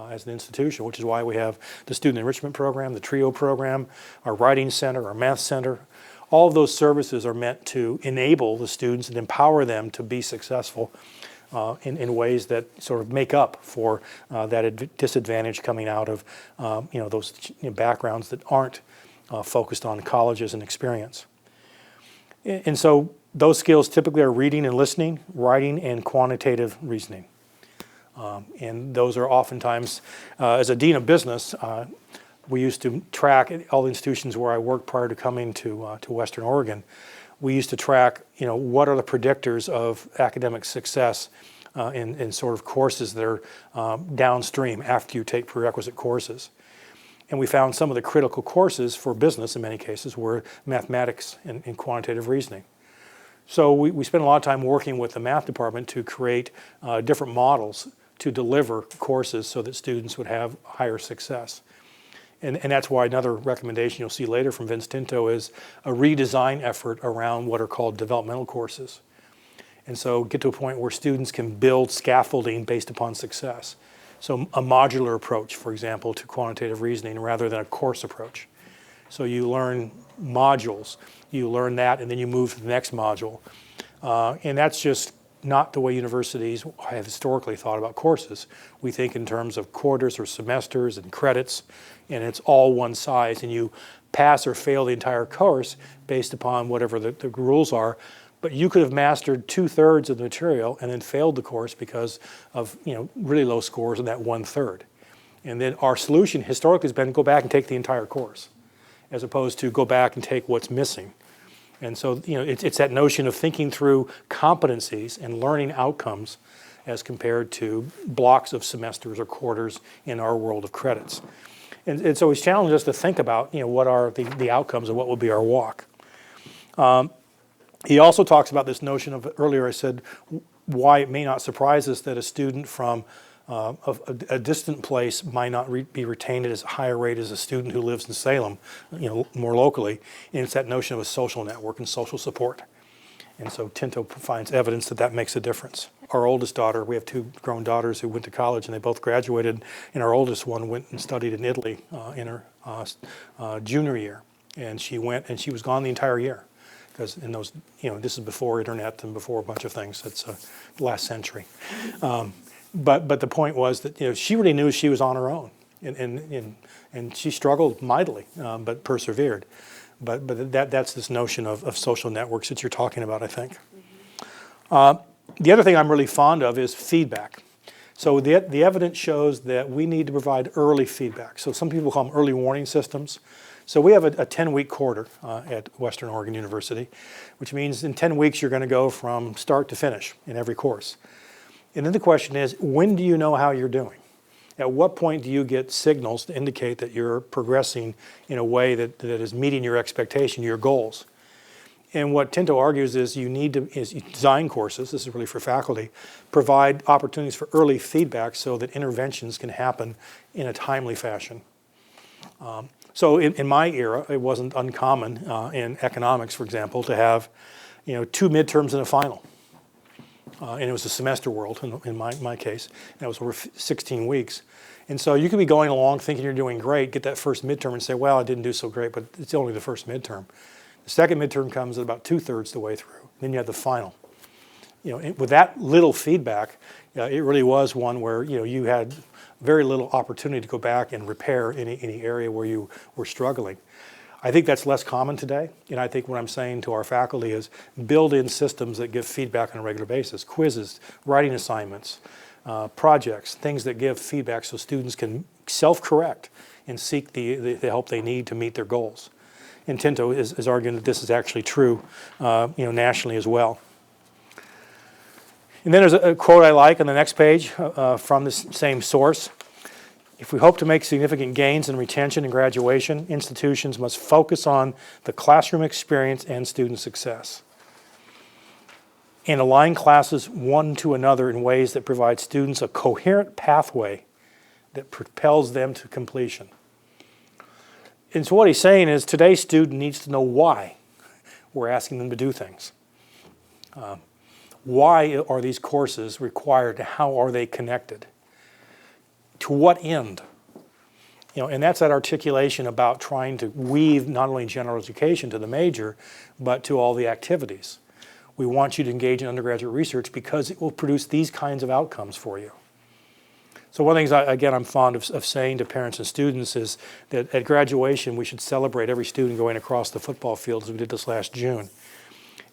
as an institution, which is why we have the Student Enrichment Program, the TRIO program, our Writing Center, our Math Center. All of those services are meant to enable the students and empower them to be successful in ways that sort of make up for that disadvantage coming out of those backgrounds that aren't focused on colleges and experience. And so those skills typically are reading and listening, writing, and quantitative reasoning. And those are oftentimes, as a dean of business, we used to track at all the institutions where I worked prior to coming to Western Oregon. We used to track, what are the predictors of academic success in sort of courses that are downstream after you take prerequisite courses. And we found some of the critical courses for business in many cases were mathematics and quantitative reasoning. So we spent a lot of time working with the math department to create different models to deliver courses so that students would have higher success. And that's why another recommendation you'll see later from Vince Tinto is a redesign effort around what are called developmental courses. And so get to a point where students can build scaffolding based upon success. So a modular approach, for example, to quantitative reasoning rather than a course approach. So you learn modules, you learn that, and then you move to the next module. And that's just not the way universities have historically thought about courses. We think in terms of quarters or semesters and credits, and it's all one size, and you pass or fail the entire course based upon whatever the rules are. But you could have mastered 2/3 of the material and then failed the course because of really low scores in that 1/3. And then our solution historically has been to go back and take the entire course, as opposed to go back and take what's missing. And so it's that notion of thinking through competencies and learning outcomes as compared to blocks of semesters or quarters in our world of credits. And so he's challenged us to think about what are the outcomes and what will be our walk. He also talks about this notion of, earlier I said, why it may not surprise us that a student from a distant place might not be retained at as high a rate as a student who lives in Salem, more locally. And it's that notion of a social network and social support. And so Tinto finds evidence that that makes a difference. Our oldest daughter, we have 2 grown daughters who went to college and they both graduated, and our oldest one went and studied in Italy in her junior year. And she went and she was gone the entire year. Because in those, this is before internet and before a bunch of things. It's last century. But the point was that she really knew she was on her own, and she struggled mightily, but persevered. But that's this notion of social networks that you're talking about, I think. The other thing I'm really fond of is feedback. So the evidence shows that we need to provide early feedback. So some people call them early warning systems. So we have a 10-week quarter at Western Oregon University, which means in 10 weeks you're going to go from start to finish in every course. And then the question is, when do you know how you're doing? At what point do you get signals to indicate that you're progressing in a way that is meeting your expectation, your goals? And what Tinto argues is you need to design courses, this is really for faculty, provide opportunities for early feedback so that interventions can happen in a timely fashion. So in my era, it wasn't uncommon in economics, for example, to have 2 midterms and a final. And it was a semester world in my case, and it was over 16 weeks. And so you could be going along thinking you're doing great, get that first midterm and say, well, I didn't do so great, but it's only the first midterm. The second midterm comes at about 2/3 the way through. Then you have the final. With that little feedback, it really was one where you had very little opportunity to go back and repair any area where you were struggling. I think that's less common today, and I think what I'm saying to our faculty is build in systems that give feedback on a regular basis, quizzes, writing assignments, projects, things that give feedback so students can self-correct and seek the help they need to meet their goals. And Tinto is arguing that this is actually true nationally as well. And then there's a quote I like on the next page from this same source. If we hope to make significant gains in retention and graduation, institutions must focus on the classroom experience and student success, and align classes one to another in ways that provide students a coherent pathway that propels them to completion. And so what he's saying is today's student needs to know why we're asking them to do things. Why are these courses required? How are they connected? To what end? And that's that articulation about trying to weave not only general education to the major, but to all the activities. We want you to engage in undergraduate research because it will produce these kinds of outcomes for you. So one of the things, I'm fond of saying to parents and students is that at graduation, we should celebrate every student going across the football field as we did this last June.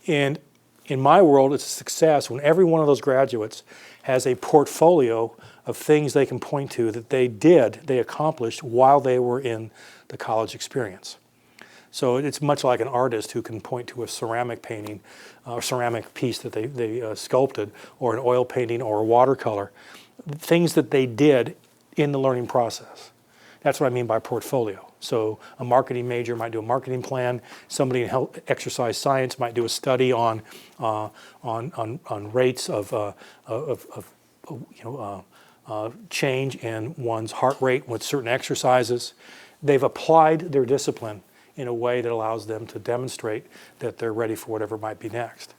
And in my world, it's a success when every one of those graduates has a portfolio of things they can point to that they accomplished while they were in the college experience. So it's much like an artist who can point to a ceramic painting or ceramic piece that they sculpted, or an oil painting or a watercolor. Things that they did in the learning process. That's what I mean by portfolio. So a marketing major might do a marketing plan. Somebody in health, exercise science might do a study on rates of change in one's heart rate with certain exercises. They've applied their discipline in a way that allows them to demonstrate that they're ready for whatever might be next.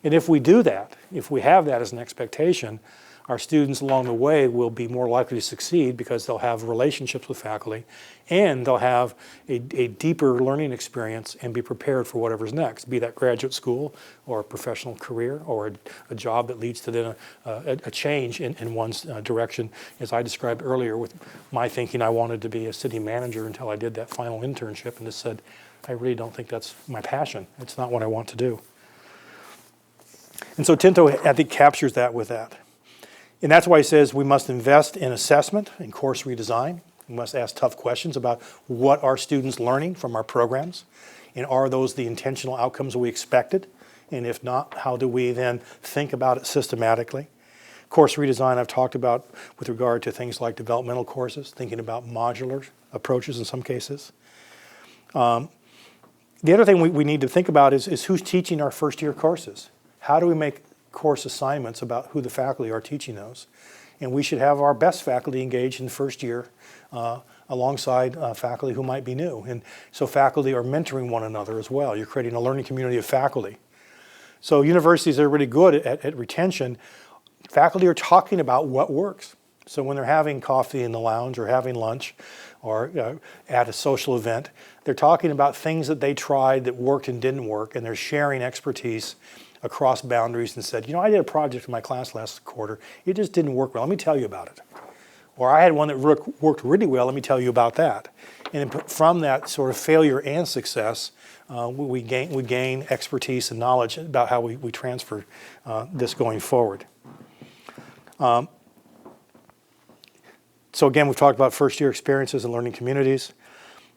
And if we do that, if we have that as an expectation, our students along the way will be more likely to succeed because they'll have relationships with faculty and they'll have a deeper learning experience and be prepared for whatever's next, be that graduate school or a professional career or a job that leads to then a change in one's direction. As I described earlier with my thinking, I wanted to be a city manager until I did that final internship and just said, I really don't think that's my passion. It's not what I want to do. And so Tinto, I think, captures that with that. And that's why he says we must invest in assessment and course redesign. We must ask tough questions about what are students learning from our programs, and are those the intentional outcomes we expected? And if not, how do we then think about it systematically? Course redesign I've talked about with regard to things like developmental courses, thinking about modular approaches in some cases. The other thing we need to think about is who's teaching our first year courses. How do we make course assignments about who the faculty are teaching those? And we should have our best faculty engaged in the first year alongside faculty who might be new. And so faculty are mentoring one another as well. You're creating a learning community of faculty. So universities are really good at retention. Faculty are talking about what works. So when they're having coffee in the lounge or having lunch or at a social event, they're talking about things that they tried that worked and didn't work, and they're sharing expertise across boundaries and said, I did a project in my class last quarter. It just didn't work well. Let me tell you about it. Or I had one that worked really well, let me tell you about that. And then from that sort of failure and success, we gain expertise and knowledge about how we transfer this going forward. So again, we've talked about first year experiences and learning communities.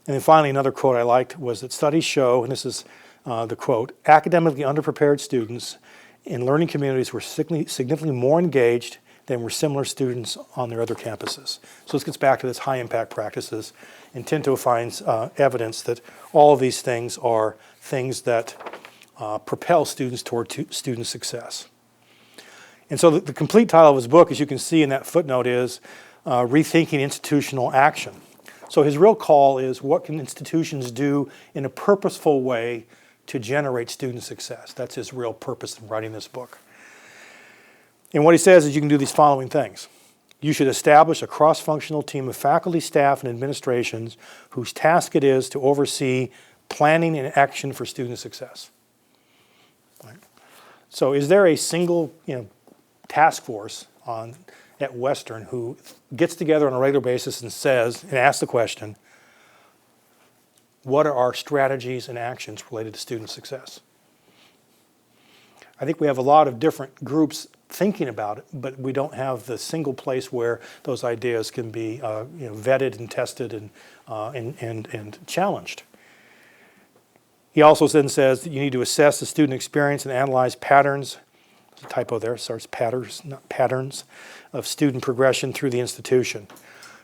And then finally, another quote I liked was that studies show, and this is the quote, academically underprepared students in learning communities were significantly more engaged than were similar students on their other campuses. So this gets back to this high impact practices. And Tinto finds evidence that all of these things are things that propel students toward student success. And so the complete title of his book, as you can see in that footnote, is Rethinking Institutional Action. So his real call is, what can institutions do in a purposeful way to generate student success? That's his real purpose in writing this book. And what he says is you can do these following things. You should establish a cross-functional team of faculty, staff, and administrations whose task it is to oversee planning and action for student success. Right? So is there a single task force at Western who gets together on a regular basis and asks the question, what are our strategies and actions related to student success? I think we have a lot of different groups thinking about it, but we don't have the single place where those ideas can be vetted and tested and challenged. He also then says that you need to assess the student experience and analyze patterns. There's a typo there, starts patterns, not patterns, of student progression through the institution.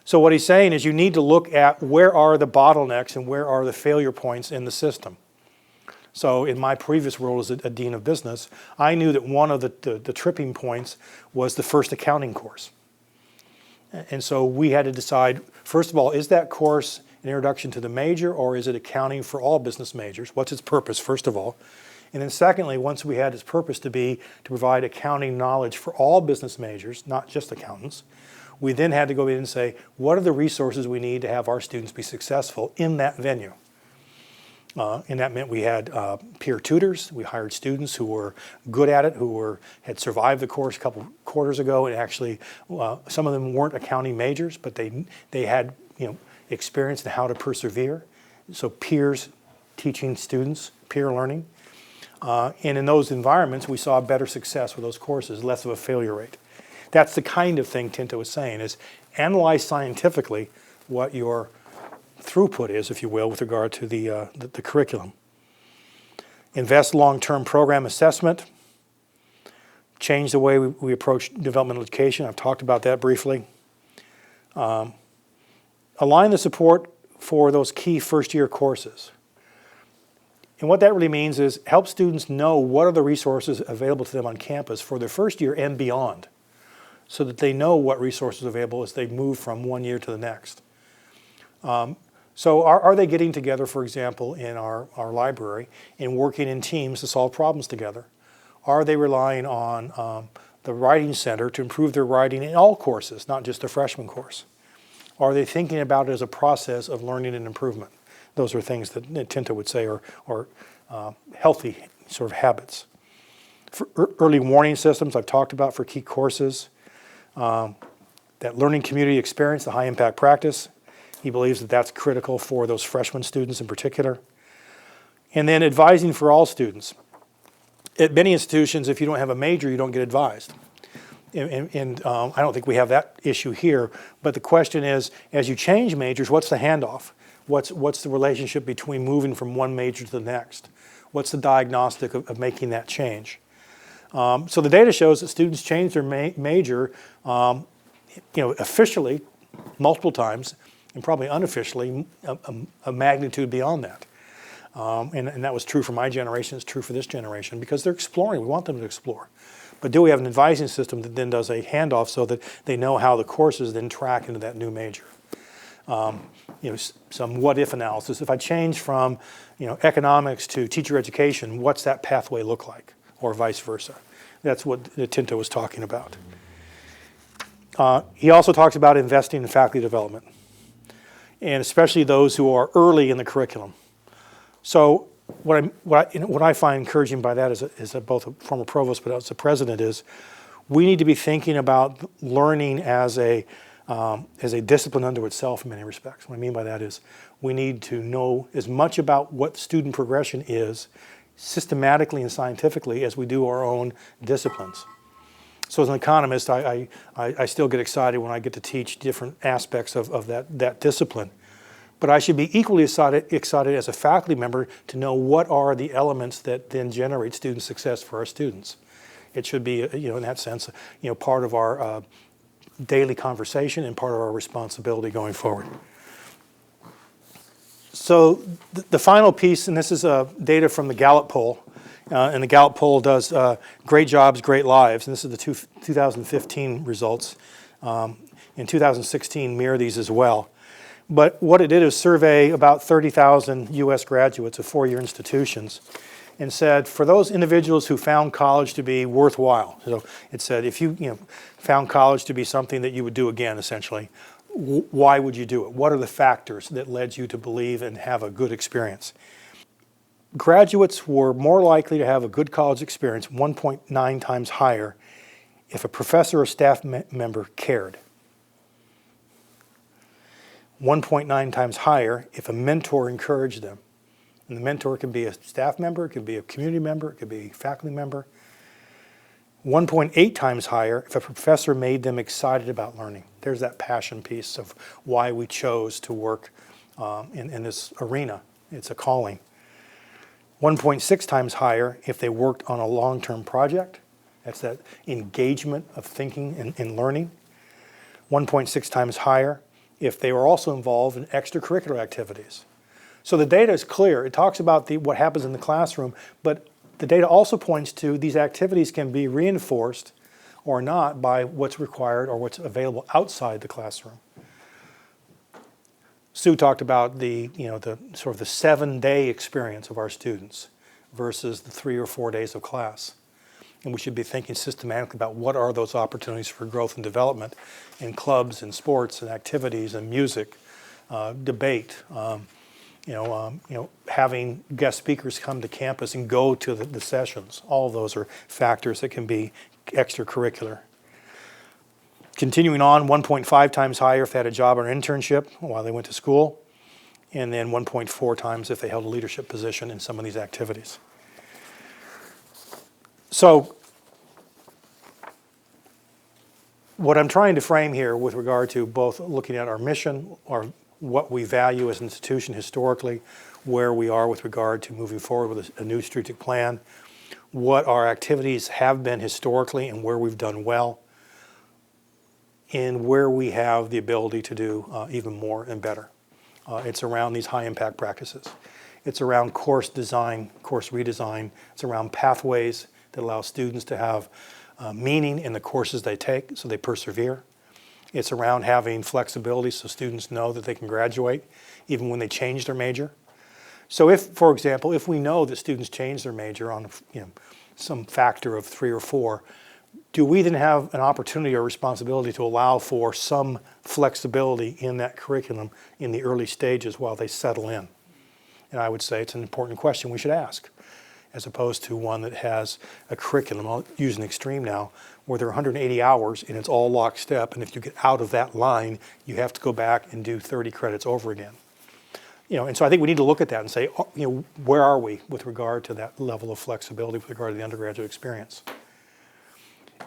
So what he's saying is you need to look at where are the bottlenecks and where are the failure points in the system. So in my previous role as a dean of business, I knew that one of the tripping points was the first accounting course. And so we had to decide, first of all, is that course an introduction to the major, or is it accounting for all business majors? What's its purpose, first of all? And then secondly, once we had its purpose to provide accounting knowledge for all business majors, not just accountants, we then had to go in and say, what are the resources we need to have our students be successful in that venue? And that meant we had peer tutors. We hired students who were good at it, who had survived the course a couple quarters ago, and actually some of them weren't accounting majors, but they had experience in how to persevere. So peers teaching students, peer learning. And in those environments, we saw better success with those courses, less of a failure rate. That's the kind of thing Tinto is saying, is analyze scientifically what your throughput is, if you will, with regard to the curriculum. Invest long-term program assessment. Change the way we approach developmental education. I've talked about that briefly. Align the support for those key first-year courses. And what that really means is help students know what are the resources available to them on campus for their first year and beyond, so that they know what resources are available as they move from one year to the next. So are they getting together, for example, in our library and working in teams to solve problems together? Are they relying on the Writing Center to improve their writing in all courses, not just the freshman course? Are they thinking about it as a process of learning and improvement? Those are things that Tinto would say are healthy sort of habits. For early warning systems, I've talked about for key courses. That learning community experience, the high impact practice. He believes that that's critical for those freshman students in particular. And then advising for all students. At many institutions, if you don't have a major, you don't get advised. And I don't think we have that issue here, but the question is, as you change majors, what's the handoff? What's the relationship between moving from one major to the next? What's the diagnostic of making that change? So the data shows that students change their major, officially multiple times, and probably unofficially a magnitude beyond that. And that was true for my generation, it's true for this generation, because they're exploring, we want them to explore. But do we have an advising system that then does a handoff so that they know how the courses then track into that new major? Some what-if analysis. If I change from economics to teacher education, what's that pathway look like? Or vice versa. That's what Tinto was talking about. He also talks about investing in faculty development, and especially those who are early in the curriculum. So what I find encouraging by that as both a former provost but as a president is we need to be thinking about learning as a as a discipline unto itself in many respects. What I mean by that is we need to know as much about what student progression is systematically and scientifically as we do our own disciplines. So as an economist, I still get excited when I get to teach different aspects of that discipline. But I should be equally excited as a faculty member to know what are the elements that then generate student success for our students. It should be, in that sense, part of our daily conversation and part of our responsibility going forward. So the final piece, and this is data from the Gallup poll, and the Gallup poll does great jobs, great lives, and this is the 2015 results. In 2016 mirror these as well. But what it did is survey about 30,000 U.S. graduates of four-year institutions and said, for those individuals who found college to be worthwhile, so it said, if you found college to be something that you would do again, essentially, why would you do it? What are the factors that led you to believe and have a good experience? Graduates were more likely to have a good college experience, 1.9 times higher, if a professor or staff member cared. 1.9 times higher if a mentor encouraged them. And the mentor can be a staff member, it could be a community member, it could be a faculty member. 1.8 times higher if a professor made them excited about learning. There's that passion piece of why we chose to work in this arena. It's a calling. 1.6 times higher if they worked on a long-term project. That's that engagement of thinking and learning. 1.6 times higher if they were also involved in extracurricular activities. So the data is clear. It talks about what happens in the classroom, but the data also points to these activities can be reinforced or not by what's required or what's available outside the classroom. Sue talked about the sort of the 7-day experience of our students versus the 3 or 4 days of class. And we should be thinking systematically about what are those opportunities for growth and development in clubs and sports and activities and music, debate, having guest speakers come to campus and go to the sessions. All of those are factors that can be extracurricular. Continuing on, 1.5 times higher if they had a job or an internship while they went to school, and then 1.4 times if they held a leadership position in some of these activities. So what I'm trying to frame here with regard to both looking at our mission or what we value as an institution historically, where we are with regard to moving forward with a new strategic plan, what our activities have been historically and where we've done well, and where we have the ability to do even more and better. It's around these high impact practices. It's around course design, course redesign. It's around pathways that allow students to have meaning in the courses they take so they persevere. It's around having flexibility so students know that they can graduate even when they change their major. So if, for example, if we know that students change their major on some factor of 3 or 4, do we then have an opportunity or responsibility to allow for some flexibility in that curriculum in the early stages while they settle in? And I would say it's an important question we should ask, as opposed to one that has a curriculum, I'll use an extreme now, where there are 180 hours and it's all lockstep, and if you get out of that line, you have to go back and do 30 credits over again. And so I think we need to look at that and say, where are we with regard to that level of flexibility with regard to the undergraduate experience?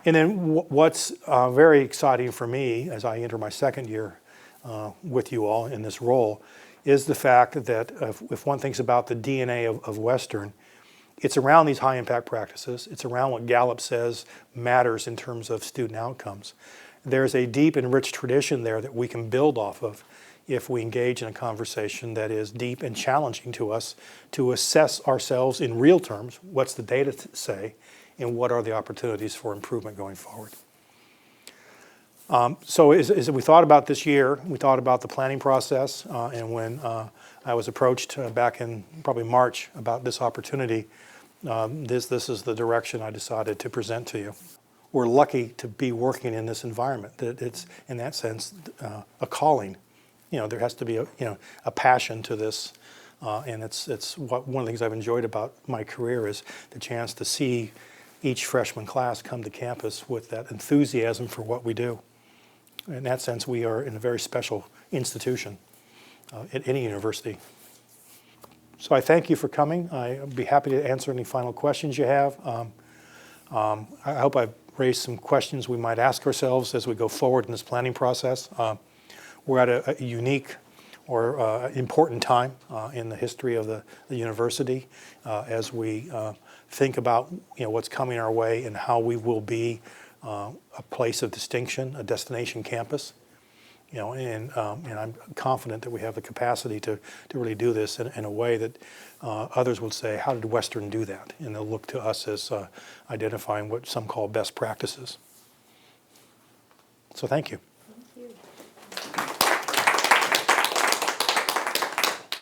And then what's very exciting for me as I enter my second year with you all in this role is the fact that if one thinks about the DNA of Western, it's around these high impact practices. It's around what Gallup says matters in terms of student outcomes. There's a deep and rich tradition there that we can build off of if we engage in a conversation that is deep and challenging to us to assess ourselves in real terms. What's the data say? And what are the opportunities for improvement going forward? So as we thought about this year, we thought about the planning process, and when I was approached back in probably March about this opportunity, this is the direction I decided to present to you. We're lucky to be working in this environment. That it's, in that sense, a calling. There has to be a passion to this, and it's one of the things I've enjoyed about my career is the chance to see each freshman class come to campus with that enthusiasm for what we do. In that sense, we are in a very special institution at any university. So I thank you for coming. I'd be happy to answer any final questions you have. I hope I've raised some questions we might ask ourselves as we go forward in this planning process. We're at a unique or important time in the history of the university as we think about what's coming our way and how we will be a place of distinction, a destination campus. And I'm confident that we have the capacity to really do this in a way that others would say, how did Western do that? And they'll look to us as identifying what some call best practices. So thank you.